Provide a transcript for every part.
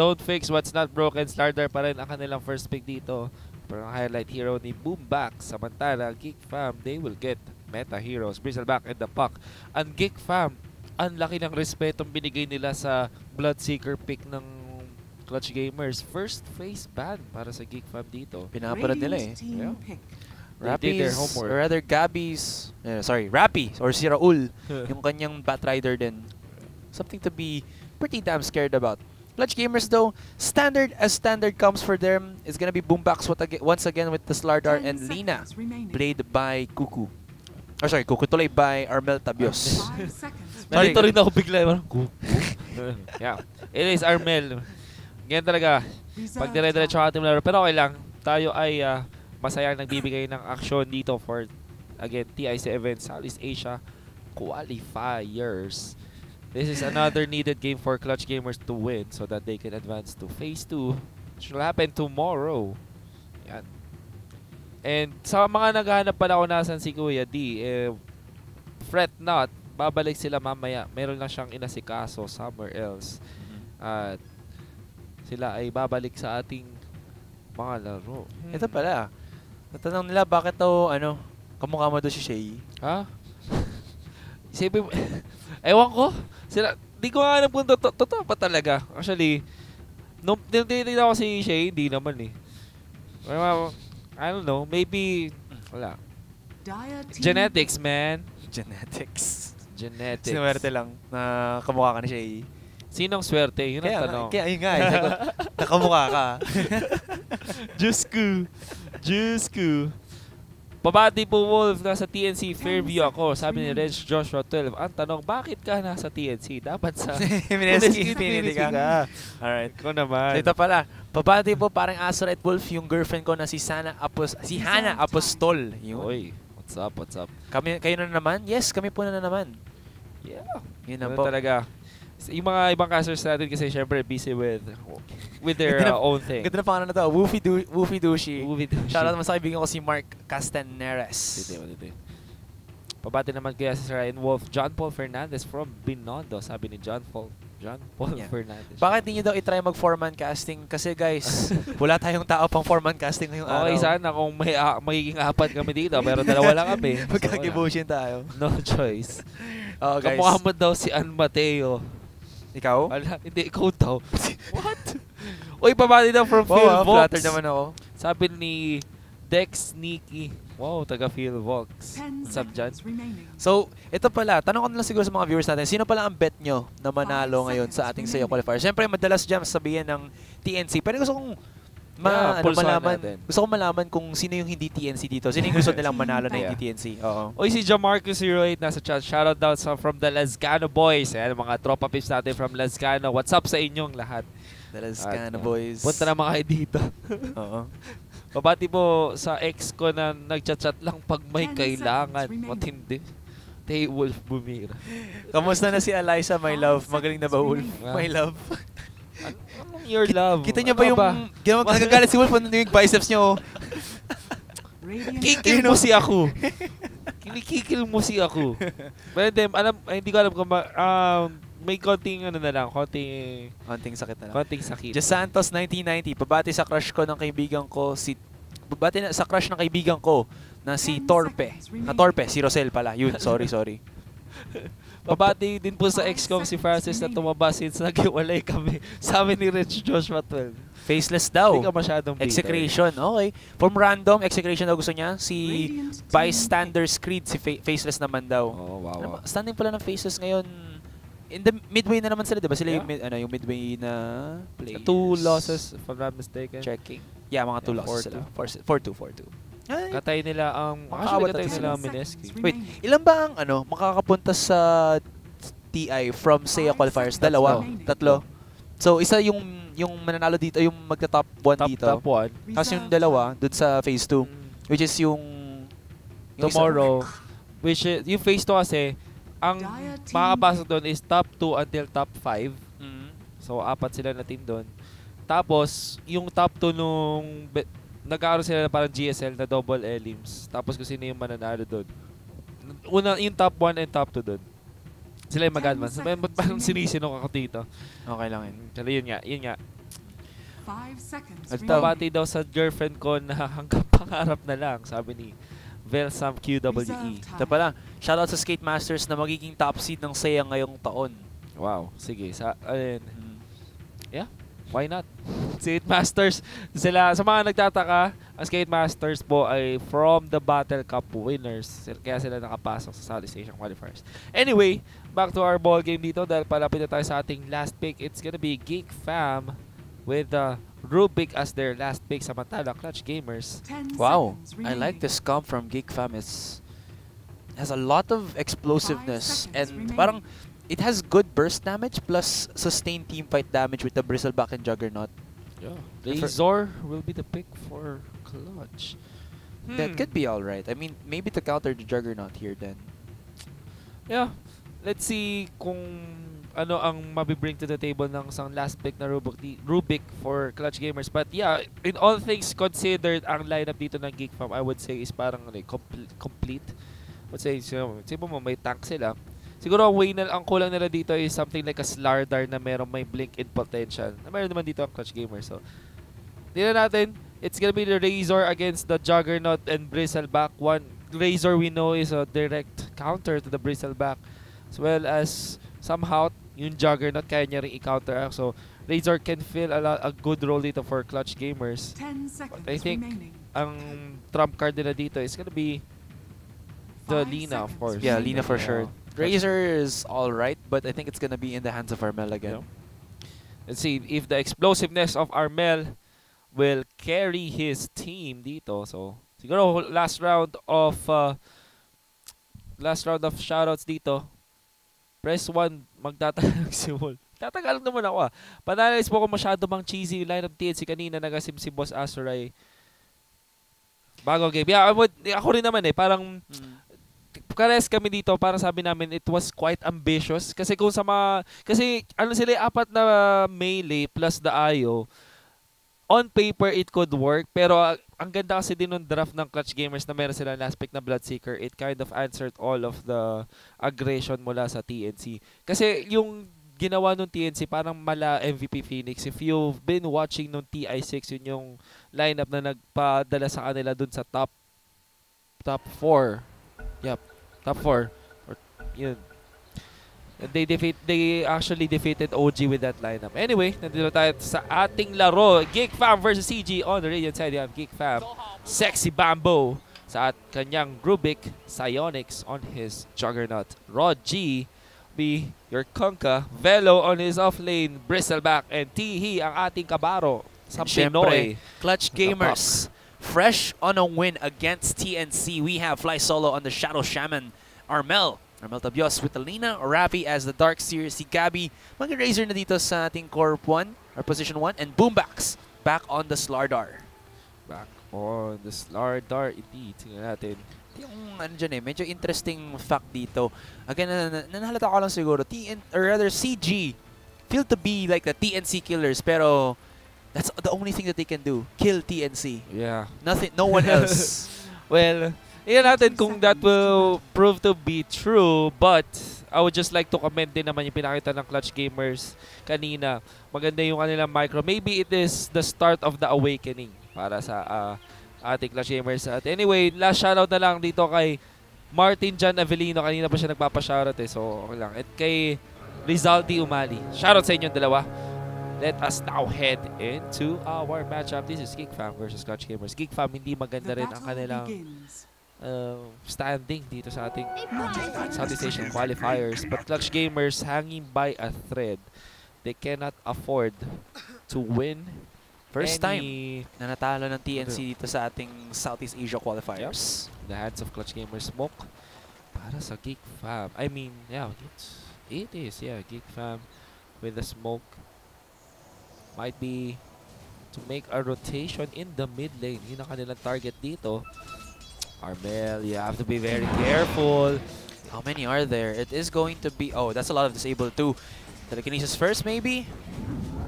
don't fix what's not broken. Slardar pa rin ang kanilang first pick dito. Pero ang highlight hero ni Boomback. Samantala, GeekFam, they will get meta heroes. Bristleback and the puck. Ang GeekFam, ang laki ng respetong binigay nila sa Bloodseeker pick ng Clutch Gamers. First face ban para sa GeekFam dito. Pinaparad nila eh. Yeah. Rappies, or rather Gabby's, Rappy or si Raul, yung kanyang Batrider din. Something to be pretty damn scared about. Clutch Gamers though, standard as standard comes for them is gonna be Boombox once again with the Slardar and Lina, played by Kuku. Or sorry, Kuku tuloy by Armel Tabios. Nalito rin ako bigla. Yeah, it is Armel. Ganyan talaga. Pag dire-diretso ang ating laro. Pero okay lang. Tayo ay masayang nagbibigay ng aksyon dito for, again, TI7 Southeast Asia Qualifiers. This is another needed game for Clutch Gamers to win so that they can advance to Phase 2, which will happen tomorrow. Yan. And sa mga naghahanap pala kung nasan si Kuya D, fret not, babalik sila mamaya. Meron lang siyang inasikaso somewhere else. At sila ay babalik sa ating mga laro. Ito pala. Natanong nila bakit daw kamukha mo daw si Shay. Ha? Isipin mo, ewan ko. Sila, di ko nga alam kung totoo pa talaga. Actually, nung tinitignan ako si Shay, hindi naman eh. I don't know, maybe, wala. Genetics, man. Genetics. Genetics. lang na kamukha ka ni Shay. Sinong swerte? Yun ang tanong. Kaya yun nga eh. Nakamukha ka. Diyos ko. Pabati po, Wolf. Nasa TNC Fairview ako. Sabi ni Reg Joshua 12. Ang tanong, bakit ka nasa TNC? Dapat sa Mineski Infinity ka. Alright. Ko naman. So ito pala. Pabati po parang Azurite Wolf yung girlfriend ko na si Hana Apostol. Yun. Oy, what's up? Kayo na naman? Yes, kami po na naman. Yeah. Yun na po. Talaga. Yung mga ibang casters natin kasi syempre busy with their own thing. Ganda na pangalan na to. Woofy Dushi. Shoutout naman sa kaibigan ko si Mark Castaneres. Pabati naman kaya si Ryan Wolf. John Paul Fernandez from Binondo. Sabi ni John Paul Fernandez. Bakit hindi nyo daw itry mag-4-man casting? Kasi guys, wala tayong tao pang 4-man casting ngayong araw. Okay, sana kung magiging 4 kami dito. Pero 2 lang kami. Magkakibushin tayo. No choice. Guys. Kamukha mo daw si Ann Mateo. Ikaw? Hindi, ikaw daw. What? Uy, pabati daw from Phil Vox. Flattered naman ako. Sabi ni Dex Nikki. Wow, taga Phil Vox. What's up, John? So, ito pala. Tanong ko na lang siguro sa mga viewers natin. Sino pala ang bet nyo na manalo ngayon sa ating sayo qualifier? Siyempre, madalas dyan sabihin ng TNC. Pero gusto kong malaman kung sino yung hindi TNC dito. Sino yung gusto nilang manalo na hindi TNC. Oy, si Jamarcus08 nasa chat. Shoutout daw from the Lazcano Boys. Ayan, mga tropa pips natin from Lazcano. What's up sa inyong lahat? The Lazcano Boys. Punta naman kayo dito. Pabati po sa ex ko na nagchat-chat lang pag may kailangan. Matindi. Tay Wolf Bumira. Kamusta na si Eliza, my love? Magaling na ba, Wolf? My love. Anong your love? Kita niyo ba yung nagagalit si Wolf? Ano yung biceps niyo? Kikil mo si ako. Kinikikil mo si ako. Pero hindi ko alam kung may konting konting sakit na lang. Konting sakit. Just Santos 1990. Pabati sa crush ko ng kaibigan ko sa crush ng kaibigan ko na si Torpe. Si Rosel pala. Yun, sorry. Pabati din po sa ex-com si Francis na tumaba since naghiwalay kami. Sabi ni Rich Joshua 12. Faceless daw. Hindi ka masyadong bitter. Execration. Okay. From random, execration daw gusto niya. Si Bystander's Creed, si Faceless naman daw. Oh, wow. Standing pala ng Faceless ngayon. In the midway na naman sila, diba? Sila yung midway na play. 2 losses, if I'm not mistaken. Checking. Yeah, mga 2 losses sila. 4-2. Katay nila ang Mineski. Wait, ilan ba ang makakapunta sa TI from SEA Qualifiers? 2? 3? So, isa yung mananalo dito, yung magta-top 1 dito. Top 1. Tapos yung 2 dun sa Phase 2, which is yung tomorrow. Which is, yung Phase 2 kasi, ang makakapasok doon is top 2 until top 5. So, 4 sila na team doon. Tapos, yung top 2 nung nagkaroon sila na parang GSL na double elims. Tapos kung sino yung mananalo doon. Yung top 1 and top 2 doon. Sila yung mag-advance. Parang sinisinok ako dito. Okay lang yun. Pero yun nga. At pabati daw sa girlfriend ko na hanggang pangarap na lang, sabi ni Velsam QWE. Ito pala, shoutout sa Skate Masters na magiging top seed ng SEA ngayong taon. Wow, sige. Yeah, why not? Skate Masters, sila, sa mga nagtataka, ang Skate Masters po ay from the Battle Cup winners. Kaya sila nakapasok sa Southeast Asian Qualifiers. Anyway, back to our ball game dito dahil palapit na tayo sa ating last pick. It's gonna be GeekFam with Rubik as their last pick. Samantala, Clutch Gamers. Wow, I like this comp from GeekFam. It has a lot of explosiveness and parang it has good burst damage plus sustained teamfight damage with the Bristleback and Juggernaut. Yeah. Razor will be the pick for Clutch. That could be alright. I mean, maybe to counter the Juggernaut here then. Yeah. Let's see kung ano ang mabibring to the table ng isang last pick na Rubik for Clutch Gamers. But yeah, in all things considered, ang lineup dito ng GeekFam, I would say is parang complete. I would say, mo may tank sila. Siguro ang way na ang kulang nila dito is something like a Slardar na merong may blink in potential. Na meron naman dito ang Clutch Gamer. So, tingnan natin. It's gonna be the Razor against the Juggernaut and Bristleback. One Razor we know is a direct counter to the Bristleback. As well as somehow yung Juggernaut kaya niya rin i-counter. So, Razor can fill a good role dito for Clutch Gamers. 10 seconds But I think remaining. ang trump card nila dito is gonna be the Lina, of course. Yeah, Lina for sure. Razor is alright, but I think it's gonna be in the hands of Armel again. Let's see if the explosiveness of Armel will carry his team dito. So, siguro last round of shoutouts dito. Press 1, magtatagal si Wol. Tatagal naman ako Panalis po ako masyado mang cheesy yung lineup TNC kanina. Nagasim si Boss Azuray. Bago game. Yeah, ako rin naman parang kares kami dito, para sabi namin it was quite ambitious kasi kung sa kasi ano sila, 4 na melee plus the IO, on paper it could work, pero ang ganda kasi din ng draft ng Clutch Gamers na meron sila last pick na Bloodseeker. It kind of answered all of the aggression mula sa TNC kasi yung ginawa nung TNC parang mala MVP Phoenix. If you've been watching nung TI6, yun yung lineup na nagpadala sa kanila dun sa top 4. Yep. Top 4. Yun. They actually defeated OG with that lineup. Anyway, nandito tayo sa ating laro. GeekFam versus CG on the Radiant side. You have GeekFam, Sexy Bamboo sa kanyang Rubik, Psionics on his Juggernaut. Rod G be your Kunkka, Velo on his offlane, Bristleback, and Tihi ang ating kabaro sa Pinoy. Clutch Gamers. Fresh on a win against TNC. We have Fly Solo on the Shadow Shaman. Armel Tabios with the Lina. Rapi as the Dark Seer. Si Gabi mag-razor na dito sa ating Corp 1 or Position 1. And Boombax back on the Slardar. Back on the Slardar indeed. Tingnan natin. Yung ano dyan medyo interesting fact dito. Again, nanahalata ko lang siguro. CG feel to be like the TNC killers, pero that's the only thing that they can do. Kill TNC. Yeah. Nothing. No one else. Well, iyan natin kung that will prove to be true, but I would just like to comment din naman yung pinakita ng Clutch Gamers kanina. Maganda yung kanilang micro. Maybe it is the start of the awakening para sa ating Clutch Gamers. At anyway, last shoutout na lang dito kay Martin Jan Avellino. Kanina pa siya nagpapashoutout so okay lang. At kay Rizaldi Umali. Shoutout sa inyong dalawa. Let us now head into our matchup. This is GeekFam versus Clutch Gamers. GeekFam, hindi maganda rin ang kanilang standing dito sa ating Southeast Asian Qualifiers. But Clutch Gamers hanging by a thread. They cannot afford to win. First time na natalo ng TNC dito sa ating Southeast Asia Qualifiers. The hands of Clutch Gamers smoke para sa GeekFam. I mean, yeah, it is. Yeah, GeekFam with the smoke. Might be to make a rotation in the mid lane. Yun ang kanilang target dito. Armel, you have to be very careful. How many are there? It is going to be... Oh, that's a lot of disabled too. Telekinesis first, maybe?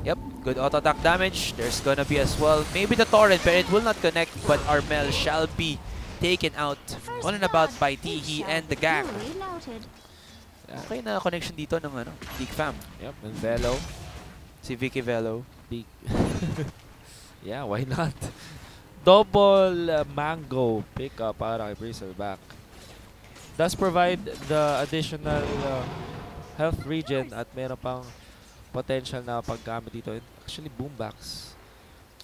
Yep, good auto-attack damage. There's gonna be as well. Maybe the Torrent, but it will not connect. But Armel shall be taken out on and about by Tihi and the gang. Okay na connection dito ng GeekFam. Yep, and Velo. Si Vicky Velo. Yeah, why not? Double mango pickup para kay Bristleback. Does provide the additional health regen at meron pang potential na paggamit dito. And actually, Boombacks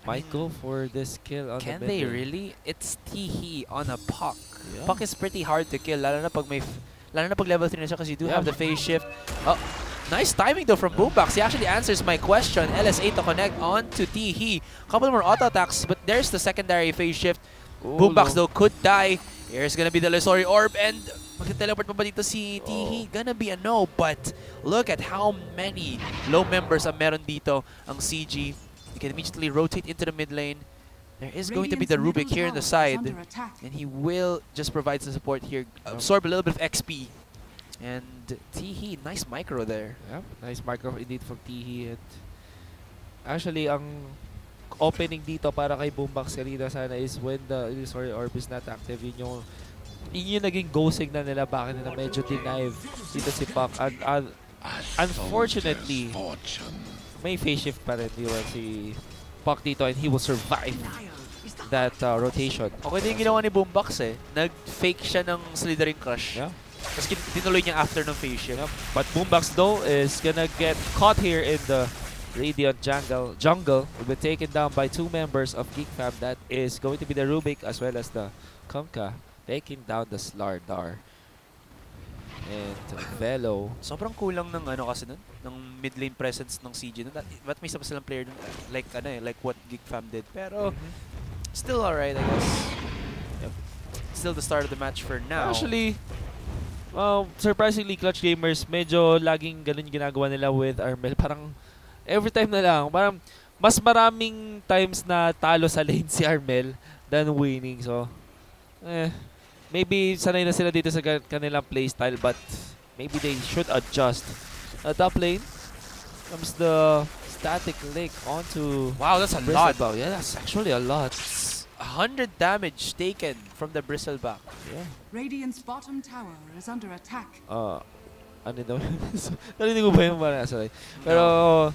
might go for this kill on the mid. Can they really? It's Teehee on a Puck. Yeah. Puck is pretty hard to kill, lalo na pag level 3 na siya kasi you do have the phase shift. Oh, nice timing though from Boombacks. He actually answers my question. LS8 to connect on to Teehee. Couple more auto attacks, but there's the secondary phase shift. Boombacks though could die. Here's gonna be the Illusory Orb, and mag-teleport pa ba dito si Teehee? Gonna be a no, but look at how many low members ang meron dito ang CG. You can immediately rotate into the mid lane. There is going to be the Rubik here on the side, and he will just provide some support here, absorb a little bit of XP. And Teehee, nice micro there. Yeah, nice micro indeed from Teehee. And actually, ang opening dito para kay Boombacks kanina sana is when the Illusory Orb is not active. Yun yung naging go signal nila, bakit nila medyo denive dito si Puck. And unfortunately, may phase shift pa rin si Puck dito, and he will survive that rotation. Okay din yung ginawa ni Boombacks eh. Nag-fake siya ng Slithering Crush. Yeah. Tapos tinuloy niya after ng phase shift. Yeah. But Boombacks though is gonna get caught here in the Radiant jungle. Will be taken down by two members of GeekFam. That is going to be the Rubik as well as the Kunkka, taking down the Slardar. And Velo. Sobrang kulang ng ano kasi nun, ng mid lane presence ng CG nun. Ba't may isa pa silang player dun, like what GeekFam did. Pero still alright, I guess. Yep. Still the start of the match for now. Actually, surprisingly, Clutch Gamers, medyo laging ganun yung ginagawa nila with Armel. Parang every time na lang, parang mas maraming times na talo sa lane si Armel than winning. So, maybe sanay na sila dito sa kanilang playstyle, but maybe they should adjust. Top lane comes the static link onto... Wow, that's a lot. Yeah, that's actually a lot. 100 damage taken from the Bristleback. Yeah. Radiant's bottom tower is under attack. Ano daw? Narinig ko ba yung parang sorry. Pero,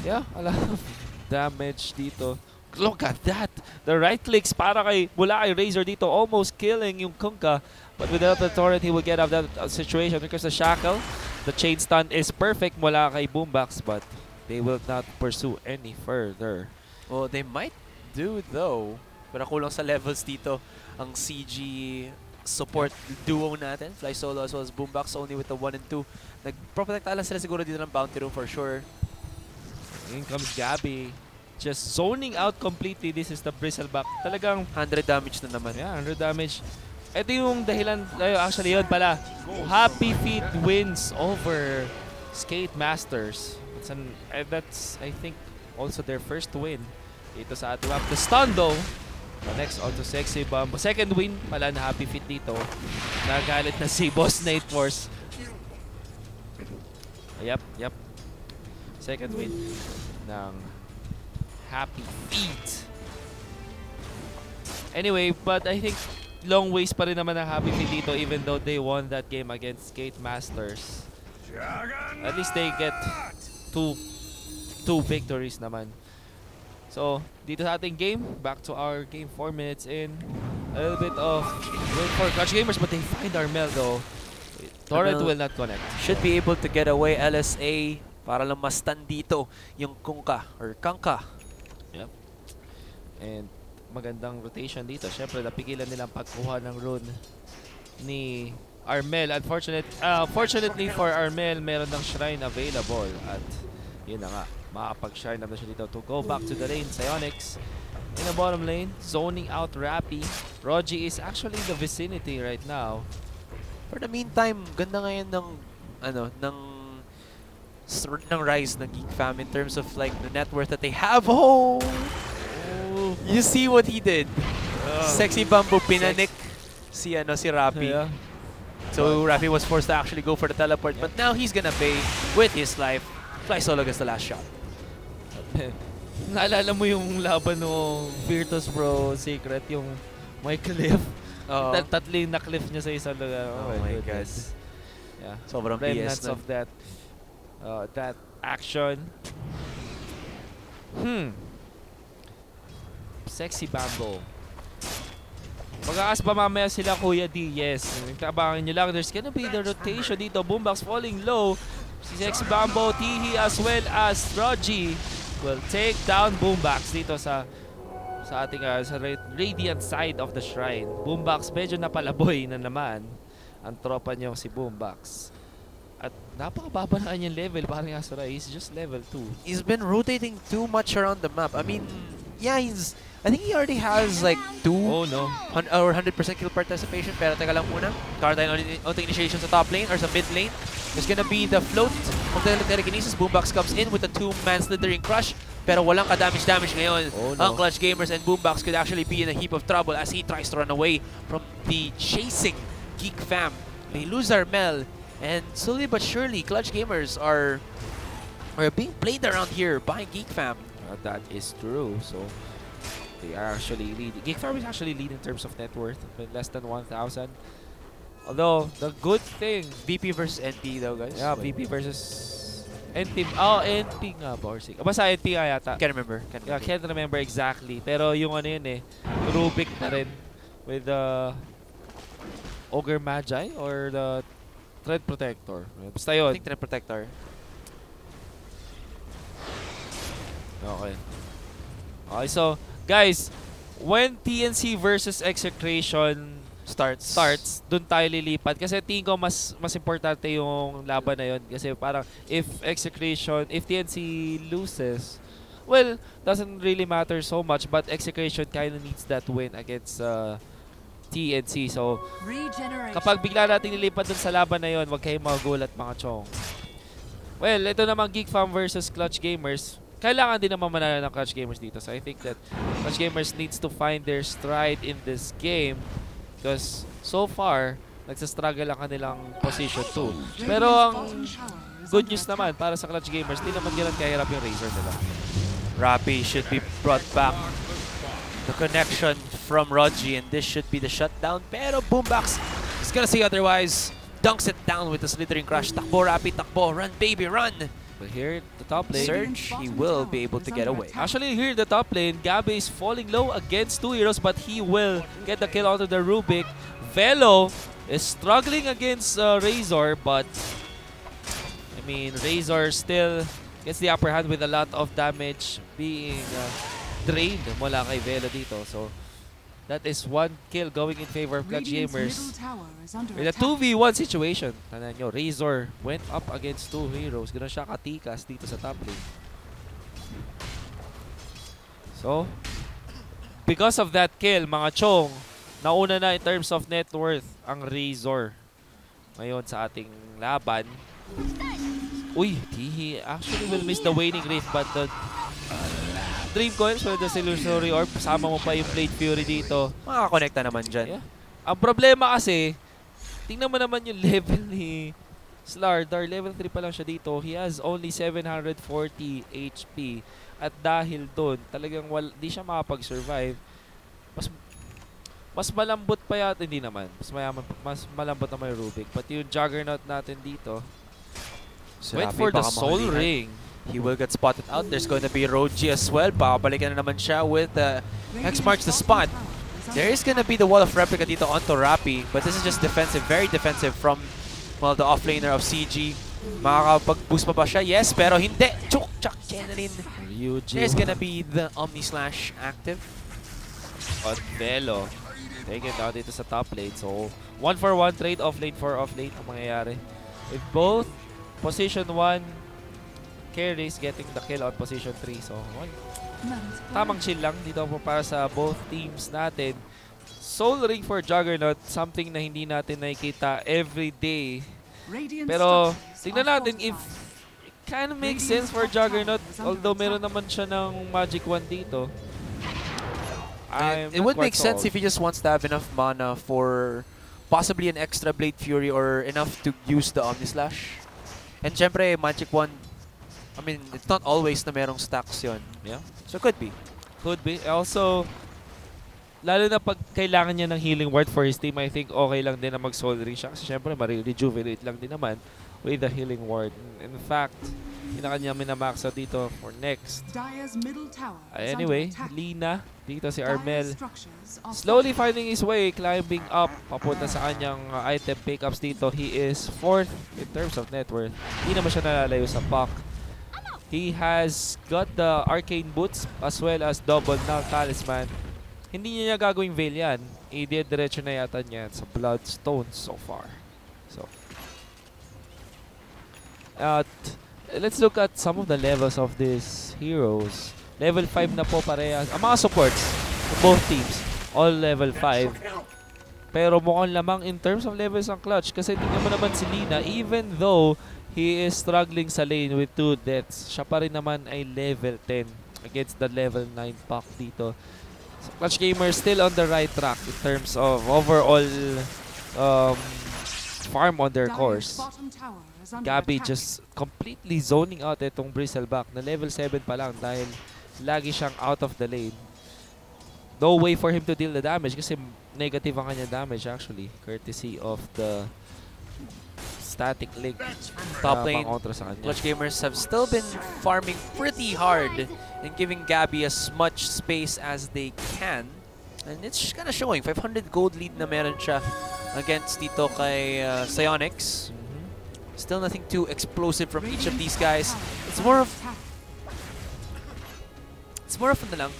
yeah, a lot of damage dito. Look at that! The right clicks para mula kay Razor dito, almost killing yung Kunkka. But without the torrent, he will get out of that situation because the shackle, the chain stun is perfect mula kay Boombacks, but they will not pursue any further. Well, they might do though. Pero kulang sa levels dito ang CG support duo natin. Fly Solo as well as Boombacks only with the 1 and 2. Nag-protect lang sila siguro dito ng bounty room for sure. In comes Gabby. Just zoning out completely. This is the Bristleback. Talagang 100 damage na naman. Yeah, 100 damage. Ito yung dahilan, actually yun pala. Happy Feet wins over Skate Masters. That's, I think, also their first win dito sa ating map. The stun though, connects onto Sexy Bomb. Second win pala na Happy Feet dito. Nagalit na si Boss Nate Force. Yep. Second win ng Happy Feet. Anyway, but I think long ways pa rin naman ang Happy Feet dito even though they won that game against Skate Masters. At least they get two victories naman. So, dito sa ating game, back to our game 4 minutes in. A little bit of win for Clutch Gamers, but they find Armel though. Torrent will not connect. Should be able to get away LSA para lang ma-stun dito yung Kunkka or Kunkka. Yep. And magandang rotation dito. Siyempre, napigilan nilang pagkuha ng rune ni Armel. Fortunately for Armel, meron ng shrine available. At yun na nga, makapag-shrine na siya dito to go back to the lane. Psionics in the bottom lane, zoning out Rappy. Rogi is actually in the vicinity right now. For the meantime, ganda ngayon ng rise ng GeekFam in terms of like the net worth that they have. Oh! You see what he did. Sexy Bamboo pinanik si Rappy. Yeah. So Rappy was forced to actually go for the teleport, but now he's gonna pay with his life. Fly Solo gets the last shot. Naalala mo yung laban ng Virtus Bro Secret, yung may cliff. Tatling na cliff niya sa isang lugar. Oh my God. Yeah. Sobrang BS of that action. Sexy Bambo. Mag-aas pa mamaya sila Kuya D. Yes. Abangan nyo lang. There's gonna be the rotation dito. Boombox falling low. Si Sexy Bambo, Tihi as well as Rogi will take down Boombox dito sa ating sa Radiant side of the shrine. Boombox medyo napalaboy na naman ang tropa niyo si Boombox. At napakababa na kanyang level. Parang Asura, he's just level 2. He's been rotating too much around the map. I mean, yeah, I think he already has like 2 or 100% kill participation. Pero teka lang muna. Card tayo on initiation sa top lane or sa mid lane. There's gonna be the float of the telekinesis. Boombox comes in with a 2-man slithering crush. Pero walang ka-damage ngayon. Ang Clutch Gamers, and Boombox could actually be in a heap of trouble as he tries to run away from the chasing GeekFam. They lose Armel. And slowly but surely, Clutch Gamers are being played around here by GeekFam. That is true. So they are actually leading. GeekFam is actually leading in terms of net worth, with less than 1,000. Although the good thing, VP versus NP though, guys. Yeah, VP versus NP. Oh, NP nga ba? Basta NP nga yata. Can't remember. Can't remember exactly. Pero yung ano yun eh, Rubik na rin with the Ogre Magi or the Thread Protector. Basta yun. I think Thread Protector. Okay. Okay, so guys, when TNC versus Execration starts, dun tayo lilipat kasi tingin ko mas importante yung laban na yun kasi parang if TNC loses, well, doesn't really matter so much, but Execration kind of needs that win against TNC. So kapag bigla natin nilipat dun sa laban na yun, wag kayong magulat mga chong. Well, ito naman GeekFam versus Clutch Gamers. Kailangan din naman manalo ng Clutch Gamers dito. So I think that Clutch Gamers needs to find their stride in this game because so far, nagsastruggle ang kanilang position 2. Pero ang good news naman para sa Clutch Gamers, di naman ganun kahirap yung Razor nila. Rappi should be brought back. The connection from Rogi, and this should be the shutdown. Pero Boombox is gonna say otherwise. Dunks it down with the slithering crush. Takbo, Rappi, takbo. Run, baby, run. But here, the top lane. Surge, he will be able to get away. Actually, here, the top lane, Gabi is falling low against 2 heroes, but he will get the kill out of the Rubik. Velo is struggling against Razor, but I mean, Razor still gets the upper hand with a lot of damage being drained mula kay Velo dito. So that is 1 kill going in favor of Clutch Gamers. With a 2v1 situation. Tanan nyo, Razor went up against 2 heroes. Ganoon siya katikas dito sa top lane. So, because of that kill, mga chong, nauna na in terms of net worth ang Razor ngayon sa ating laban. Uy, he actually will miss the waning rift, but the Dream Coins with the Illusory Orb, kasama mo pa yung Blade Fury dito. Makakonekta naman dyan. Yeah. Ang problema kasi, tingnan mo naman yung level ni Slardar. Level 3 pa lang siya dito. He has only 740 HP. At dahil doon, talagang di siya makapag-survive. Mas malambot pa yata. Hindi naman. Mas malambot naman yung Rubik. But yung Juggernaut natin dito, went for the Soul Ring. He will get spotted out. There's going to be Rogi as well. Babalikan na naman siya with X marks the spot. There is going to be the wall of replica dito onto Rappi. But this is just defensive. Very defensive from, well, the offlaner of CG. Makakapag-boost pa ba siya? Yes, pero hindi. Chuk, chak, Channeling. There's going to be the Omni Slash active. On Velo. Take it out dito sa top lane. So, 1-for-1 trade offlane for offlane ang mangyayari. With both position 1 carries getting the kill on position 3. So, tamang chill lang dito po para sa both teams natin. Soul Ring for Juggernaut, something na hindi natin nakikita every day. Pero, tignan natin if it kind of makes sense for Juggernaut, although meron naman siya ng Magic Wand dito. It would make sense if he just wants to have enough mana for possibly an extra Blade Fury or enough to use the Omni Slash. And syempre, Magic Wand, I mean, it's not always na merong stacks yun. Yeah. So, could be. Could be. Also, lalo na pag kailangan niya ng healing ward for his team, I think okay lang din na mag-soul ring siya. Kasi syempre, ma-rejuvenate lang din naman with the healing ward. In fact, Kanya minamax out dito for next. Dire's middle tower is Anyway, under attack. Lina, dito si Dire's Armel. structures are Slowly fortified. finding his way, climbing up, papunta sa kanyang item pickups dito. He is 4th in terms of net worth. Hindi naman siya nalalayo sa puck. He has got the arcane boots as well as double null talisman. Hindi niya gagawing veil yan. I-diretso na yata niya sa bloodstone so far. So, at let's look at some of the levels of these heroes. Level 5 na po parehas. Ang mga supports, both teams, all level 5. Pero mukhang lamang in terms of levels ang clutch. Kasi tingnan mo naman si Lina, even though he is struggling sa lane with 2 deaths, siya pa rin naman ay level 10 against the level 9 pack dito. So, Clutch Gamers still on the right track in terms of overall farm on their course. Bottom tower is under Gabby attack. just completely zoning out itong Bristleback na level 7 pa lang dahil lagi siyang out of the lane. No way for him to deal the damage kasi negative ang kanya damage actually, courtesy of the static link. Top lane, sa kanya. Clutch Gamers have still been farming pretty hard and giving Gabby as much space as they can. And it's just kind of showing. 500 gold lead na meron siya against dito kay Psionics. Still nothing too explosive from each of these guys. It's more of lang,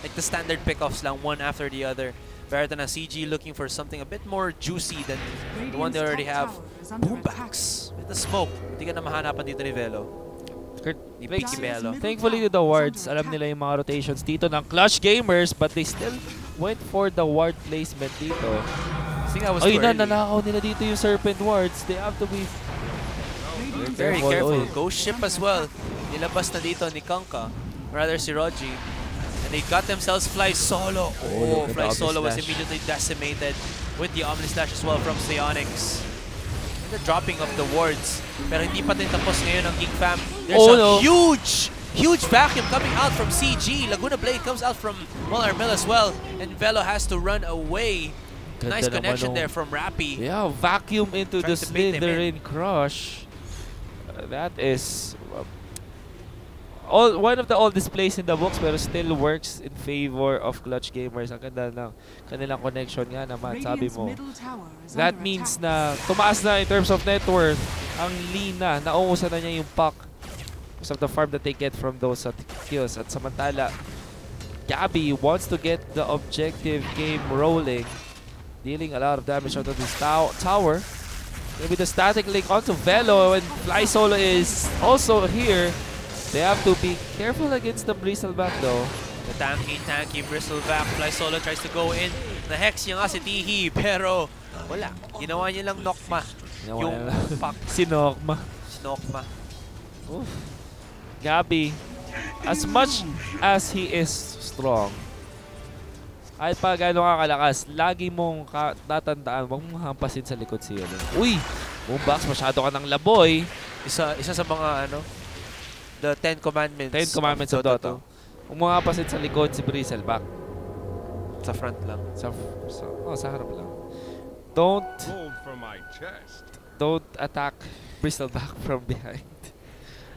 like the standard pickoffs lang, one after the other. Better than a CG looking for something a bit more juicy than the one they already have. Boombacks with the smoke. Hindi ka na mahanapan dito ni Velo. Ni Picky Velo. Thankfully to the wards, alam nila yung mga rotations dito ng Clutch Gamers, but they still went for the ward placement dito. I think that was Ay too na, early. nanakaw nila dito yung Serpent wards. They have to be Very careful. Oy. Ghost Ship as well. Nilabas na dito ni Kanka. Rather si Roji. And they got themselves Fly Solo. Oh, look at Fly the Solo was Omni Slash. immediately decimated with the Omni Slash as well from Psionics. And the dropping of the wards. Pero hindi pa din tapos ngayon ang GeekFam. There's a huge vacuum coming out from CG. Laguna Blade comes out from Armel as well. And Velo has to run away. Ganda Nice naman connection nung- there from Rappy. Yeah, vacuum into the Trying to bait them in. Slytherin Crush. That is one of the oldest plays in the books pero still works in favor of Clutch Gamers. Ang ganda ng kanilang connection nga naman, sabi Radiant's mo. middle tower is That under means attack. na tumaas na in terms of net worth ang Lina. Nauusan na niya yung puck because of the farm that they get from those kills. At samantala, Gabby wants to get the objective game rolling, dealing a lot of damage out of this tower. Maybe the static link onto Velo and Fly Solo is also here. They have to be careful against the Bristleback though. The tanky Bristleback. Fly Solo tries to go in. Na-hex niya nga si Tihi, pero wala. Ginawa niya lang Nokma. Yung pack. Sinokma. Sinokma. Oof. Gabby, as much as he is strong, kahit pa gano'n kakalakas, lagi mong tatandaan, huwag mong hampasin sa likod siya. Uy! Boombox, masyado ka ng laboy. Isa sa mga the 10 Commandments. 10 Commandments of Dota. Huwag mong hampasin sa likod si Bristleback. Sa front lang. Sa harap lang. Don't attack Bristleback from behind.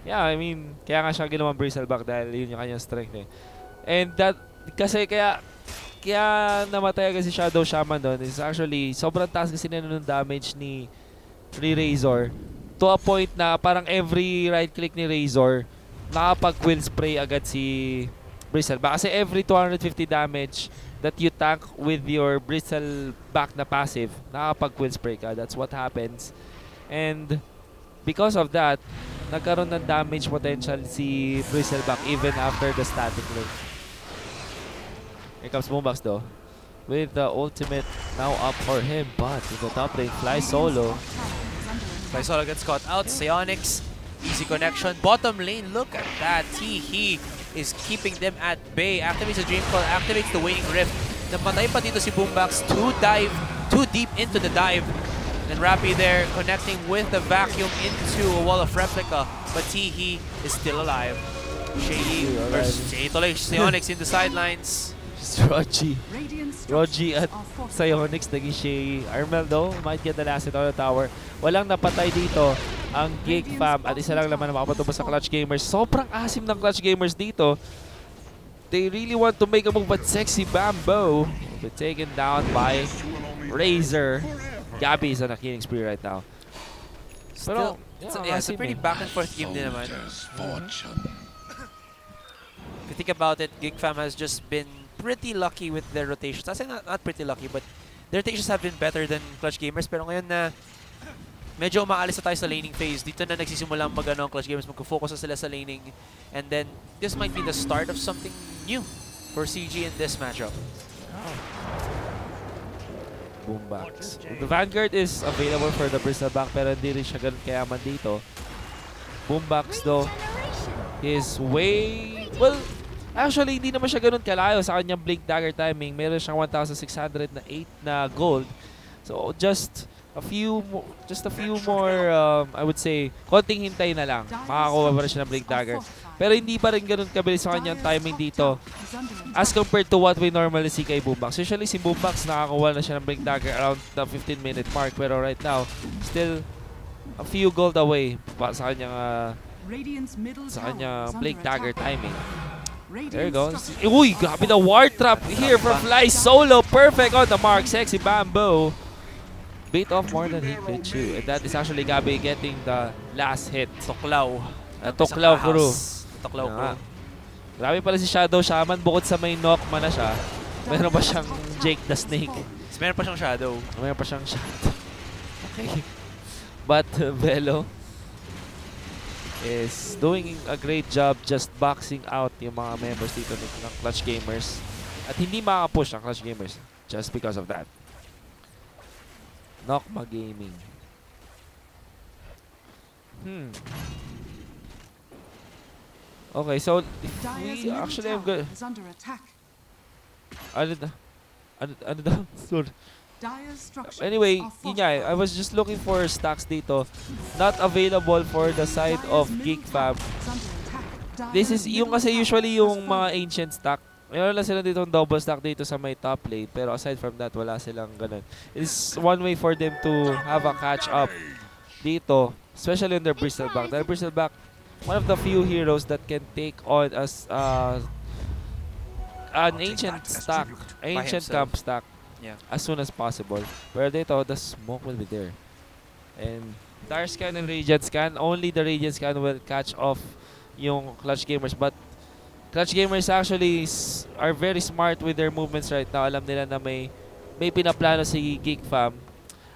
Yeah, I mean, kaya nga siya ginawang Bristleback dahil yun yung kanyang strength eh. And that, kasi kaya namatay agad si Shadow Shaman doon is actually sobrang taas kasi na ng damage ni Razor to a point na parang every right click ni Razor nakapag-quill spray agad si Bristleback kasi every 250 damage that you tank with your Bristleback na passive nakapag-quill spray ka. That's what happens. And because of that, nagkaroon ng damage potential si Bristleback even after the static link. Here comes Boombox though, with the ultimate now up for him, but in the top lane, Fly Solo. Fly Solo gets caught out. Psionics, easy connection. Bottom lane, look at that. He is keeping them at bay. Activates the Dream Call, activates the Waning Rift. Napatay pa dito si Boombox. Too deep into the dive. And Rappy there connecting with the vacuum into a wall of replica, but Tihi is still alive. Shady versus Psionics in the sidelines. Rogi. Rogi at Psyonix naging si Armeldo. Might get the last hit on the tower. Walang napatay dito ang GeekFam at isa lang naman na makapatubos sa Clutch Gamers. Sobrang asim ng Clutch Gamers dito. They really want to make a move, but Sexy Bamboo will be taken down by Razor. Gabby is on a killing spree right now. Still, it's a pretty back and forth game din naman. If you think about it, GeekFam has just been pretty lucky with their rotations. I say not pretty lucky, but their rotations have been better than Clutch Gamers. Pero ngayon na medyo umaalis na tayo sa laning phase, dito na nagsisimula mag-ano ang Clutch Gamers, mag-focus na sila sa laning. And then, this might be the start of something new for CG in this matchup. Boombox. The Vanguard is available for the Bristleback pero hindi rin siya ganun kayaman dito. Boombox though is way... Well, actually hindi naman siya ganun kalayo sa kanyang Blink Dagger timing. Meron siyang 1,608 na gold. So just a few more, I would say, konting hintay na lang. Makakuha pa rin siya ng Blink Dagger. Pero hindi pa rin ganun kabilis sa kanyang timing dito as compared to what we normally see kay Boombox. Usually si Boombox nakakuha na siya ng Blink Dagger around the 15-minute mark. Pero right now, still a few gold away pa sa kanyang Blink Dagger timing. There you go. Uy, grabe na ward trap here from Fly Solo. Perfect on the mark. Sexy Bamboo. Bait off more than he could chew. And that is actually Gabi getting the last hit. Tuklaw. Tuklaw crew. Tuklaw crew. Grabe pala si Shadow Shaman. Bukod sa may knock man na siya, meron pa siyang Jake the Snake. Meron pa siyang Shadow. Meron pa siyang Shadow. Okay. But Velo is doing a great job just boxing out yung mga members dito ng Clutch Gamers. At hindi makaka-push ang Clutch Gamers just because of that. Nokma Gaming. Okay, so we actually have good. Ano daw? Sorry. Anyway, yun nga, I was just looking for stacks dito. Not available for the side of GeekFam. This is yung kasi usually yung mga ancient stack. Mayroon lang sila dito double stack dito sa may top lane. Pero aside from that, wala silang ganun. It's one way for them to have a catch up dito. Especially on their Bristleback. Dahil Bristleback, one of the few heroes that can take on as an ancient stack, ancient camp stack. Yeah. As soon as possible. Pero dito, the smoke will be there. And Dark Scan and Radiant Scan, only the Radiant Scan will catch off yung Clutch Gamers. But Clutch Gamers actually are very smart with their movements right now. Alam nila na may pinaplano si GeekFam.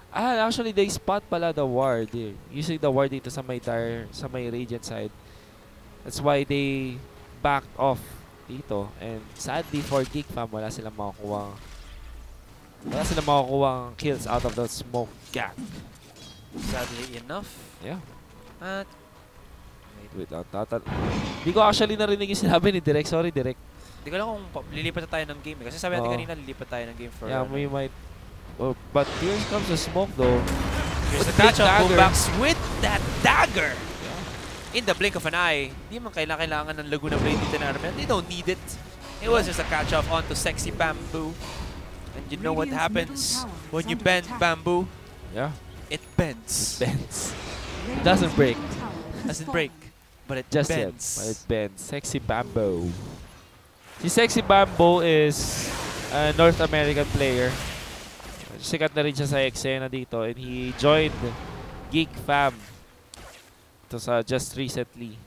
Actually, they spot pala the ward. Using the ward dito sa may Radiant side. That's why they backed off dito. And sadly for GeekFam, wala silang makukuha kills out of the smoke gap. Sadly enough. Yeah. At wait, di ko actually narinig yung sinabi ni Direk. Sorry, Direk. Di ko lang kung lilipat tayo ng game. Kasi sabi natin kanina, lilipat tayo ng game for... Yeah, we might... Oh, but here comes the smoke though. Here's the catch-up. Boombox with that dagger. Yeah. In the blink of an eye. Di man kailangan ng Laguna Blade dito na Armel. They don't need it. It was just a catch-up onto Sexy Bamboo. And you know what happens when you bend bamboo? Yeah. It bends. It bends. It doesn't break. Doesn't break, but it just bends. But it bends. Sexy Bamboo. Si Sexy Bamboo is a North American player. Sikat na rin siya sa eksena dito. And he joined GeekFam. Ito sa just recently.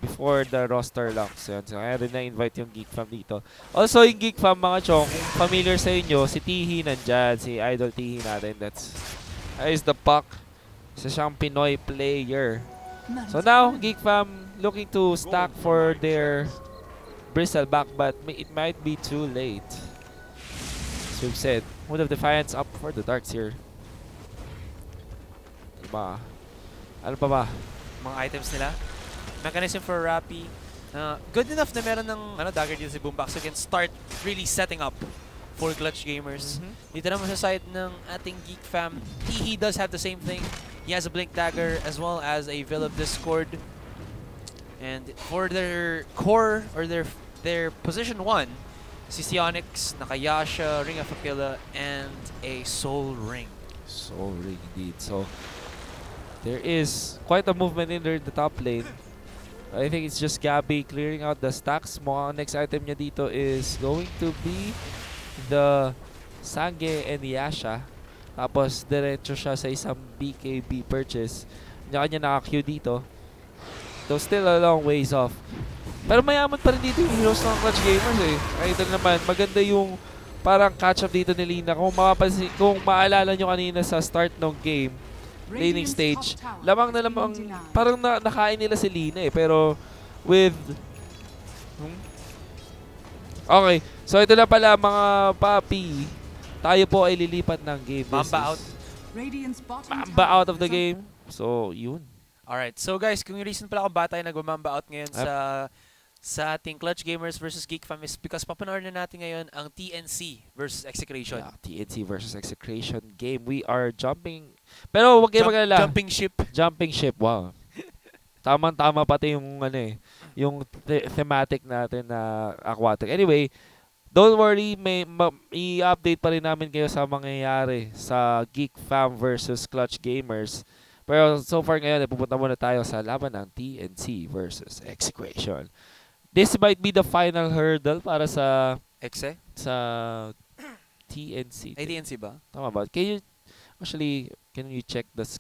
Before the roster locks. So kaya rin na-invite yung GeekFam dito. Also yung GeekFam mga chong, kung familiar sa inyo, si Tihi nandyan, si Idol Tihi natin. That is the puck. Isa siyang Pinoy player. So now, GeekFam looking to stack for their Bristleback, but it might be too late. As we've said, Mood of Defiance up for the darts here. Ano pa ba? Mga items nila. Mechanism for Rappy. Good enough na meron ng dagger dito si Boombox so can start really setting up for Clutch Gamers. Dito naman sa side ng ating GeekFam, he does have the same thing. He has a Blink Dagger as well as a Veil of Discord. And for their core or their position 1, Si Sionix, Nakayasha, Ring of Aquila, and a Soul Ring. Soul Ring indeed. So, there is quite a movement in there in the top lane. I think it's just Gabby clearing out the stacks. Mukhang next item niya dito is going to be the Sange and Yasha. Tapos, diretso siya sa isang BKB purchase. Kanya naka-queue dito. Though still a long ways off. Pero mayaman pa rin dito yung heroes ng Clutch Gamers eh. Ito naman, maganda yung parang catch-up dito ni Lina. Kung maalala nyo kanina sa start ng game, laning stage, lamang na lamang, parang nakain nila si Lina eh. Pero with... Okay, so ito na pala mga papi. Tayo po ay lilipat ng game. Mamba out. Mamba out of the game. So, yun. Alright, so guys, kung yung reason pala kung ba tayo nag-mamba out ngayon sa ating Clutch Gamers versus GeekFam is because papanoorin na natin ngayon ang TNC versus Execration. Yeah, TNC versus Execration game. We are jumping... Pero wag kayo mag-alala. Jumping ship. Jumping ship, wow. Tamang-tama pati yung, yung thematic natin na aquatic. Anyway, don't worry, i-update pa rin namin kayo sa mangyayari sa GeekFam versus Clutch Gamers. Pero so far ngayon, pupunta muna tayo sa laban ng TNC versus Execration. This might be the final hurdle para sa sa TNC. Ay, TNC ba? Tama ba? Can you check the schedule?